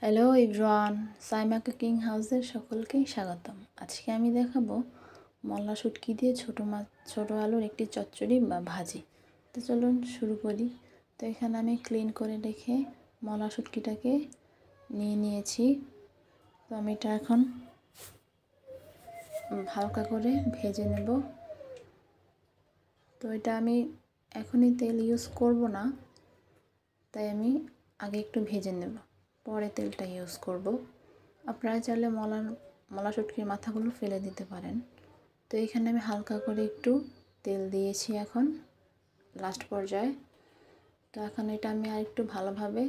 Hello everyone, Saima cooking হাউসের সকলকেই স্বাগতম। আজকে আমি দেখাবো মলা শুটকি দিয়ে ছোট আলুর একটি চচ্চড়ি বা ভাজি। তো চলুন শুরু করি। তো এখানে আমি ক্লিন করে রেখে মলা শুটকিটাকে নিয়ে নিয়েছি। তো আমি এটা এখন হালকা করে ভেজে নেব। তো এটা আমি এখনই তেল ইউজ করব না, তাই আমি আগে একটু ভেজে নেব, পরে তেলটা ইউজ করব। আপনারা চাইলে মলা শুটকির মাথাগুলো ফেলে দিতে পারেন। তো এখানে আমি হালকা করে একটু তেল দিয়েছি এখন লাস্ট পর্যায়ে। তো এখন এটা আমি আর একটু ভালোভাবে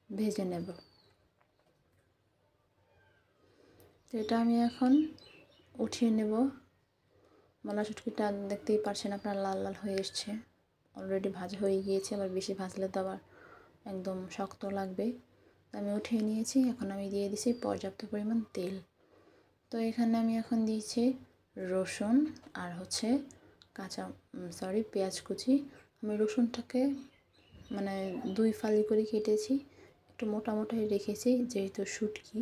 ভেজে নেব। তো এটা আমি এখন উঠিয়ে নেব। মলা শুটকিটা দেখতেই পারছেন আপনারা, লাল লাল হয়ে এসছে, অলরেডি ভাজা হয়ে গিয়েছে। আবার বেশি ভাজলে তো আবার একদম শক্ত লাগবে। আমি উঠিয়ে নিয়েছি। এখন আমি দিয়ে দিছি পর্যাপ্ত পরিমাণ তেল। তো এখানে আমি এখন দিয়েছি রসুন আর পেঁয়াজ কুচি। আমি রসুনটাকে মানে 2 ফালি করে কেটেছি, একটু মোটা মোটাই রেখেছি যেহেতু শুটকি,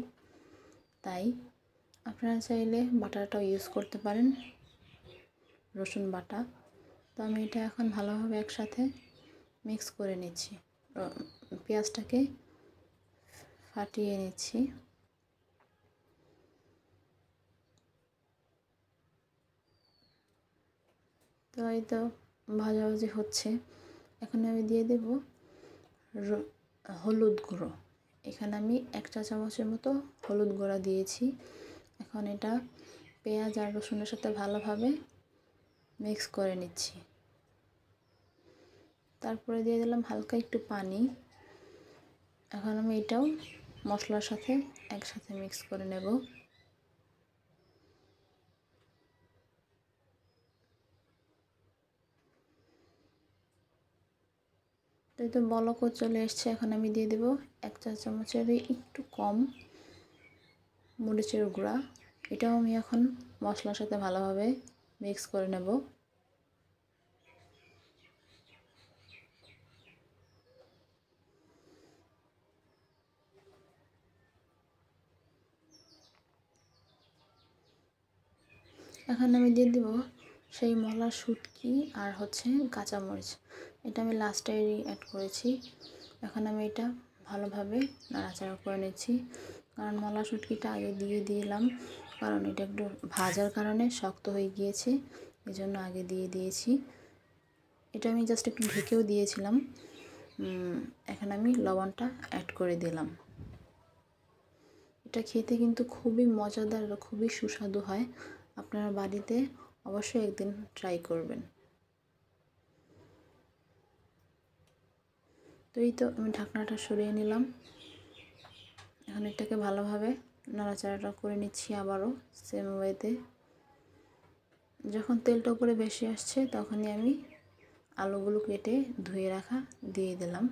তাই আপনারা চাইলে বাটাটাও ইউজ করতে পারেন, রসুন বাটা। তো আমি এটা এখন ভালোভাবে একসাথে মিক্স করে নিচ্ছি, পেঁয়াজটাকে ফাটিয়ে নিচ্ছি। তো এই তো ভাজাভাজি হচ্ছে। এখন আমি দিয়ে দেব হলুদ গুঁড়ো। এখানে আমি 1 চা চামচের মতো হলুদ গুঁড়া দিয়েছি। এখন এটা পেঁয়াজ আর রসুনের সাথে ভালোভাবে মিক্স করে নিচ্ছি। তারপরে দিয়ে দিলাম হালকা একটু পানি। এখন আমি এটাও মশলার সাথে একসাথে মিক্স করে নেব। তো এই তো বলকও চলে এসছে। এখন আমি দিয়ে দেব 1 চা চামচের একটু কম মরিচের গুঁড়া। এটাও আমি এখন মশলার সাথে ভালোভাবে মিক্স করে নেব। এখন আমি দিয়ে দেব সেই মলা শুটকি আর কাঁচামরিচ। এটা আমি লাস্টে অ্যাড করেছি। এখন আমি এটা ভালোভাবে নাড়াচাড়া করে নিচ্ছি, কারণ মলা শুটকিটা আগে দিয়ে দিলাম, কারণ এটা একটু ভাজার কারণে শক্ত হয়ে গিয়েছে, এজন্য আগে দিয়ে দিয়েছি। এটা আমি জাস্ট একটু ঢেকেও দিয়েছিলাম। এখন আমি লবণটা অ্যাড করে দিলাম। এটা খেতে কিন্তু খুবই মজাদার, খুবই সুস্বাদু হয়। আপনারা বাড়িতে অবশ্যই একদিন ট্রাই করবেন। তো এই তো আমি ঢাকনাটা সরিয়ে নিলাম। এখন এটাকে ভালোভাবে নাড়াচাড়াটা করে নিচ্ছি আবারও সেম ওয়েতে। যখন তেলটা উপরে বেশি আসছে তখনই আমি আলুগুলো কেটে ধুয়ে রাখা দিয়ে দিলাম।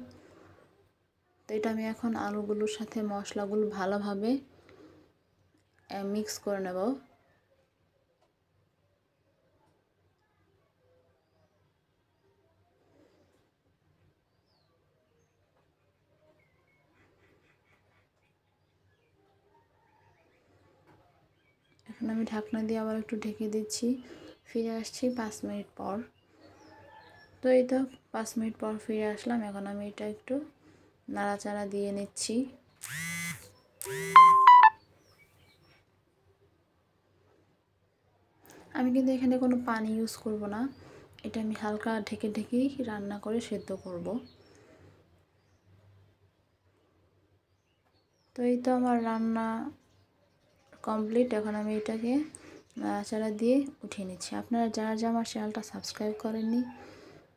তো এটা আমি এখন আলুগুলোর সাথে মশলাগুলো ভালোভাবে মিক্স করে নেব। এখন আমি ঢাকনা দিয়ে আবার একটু ঢেকে দিচ্ছি। ফিরে আসছি 5 মিনিট পর। তো এই তো 5 মিনিট পর ফিরে আসলাম। এখন আমি এটা একটু নাড়াচাড়া দিয়ে নিচ্ছি। আমি কিন্তু এখানে কোনো পানি ইউজ করব না, এটা আমি হালকা ঢেকেই রান্না করে সেদ্ধ করব। তো এই তো আমার রান্না কমপ্লিট। এখন আমি এটাকে নাড়াচাড়া দিয়ে উঠিয়ে নিচ্ছি। আপনারা যারা আমার চ্যানেলটা সাবস্ক্রাইব করেননি,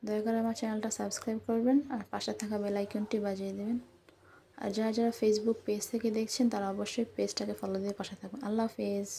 দয়া করে আমার চ্যানেলটা সাবস্ক্রাইব করবেন আর পাশে থাকা বেল আইকনটি বাজিয়ে দেবেন। আর যারা ফেসবুক পেজ থেকে দেখছেন তারা অবশ্যই পেজটাকে ফলো দিয়ে পাশে থাকবেন। আল্লাহ হাফেজ।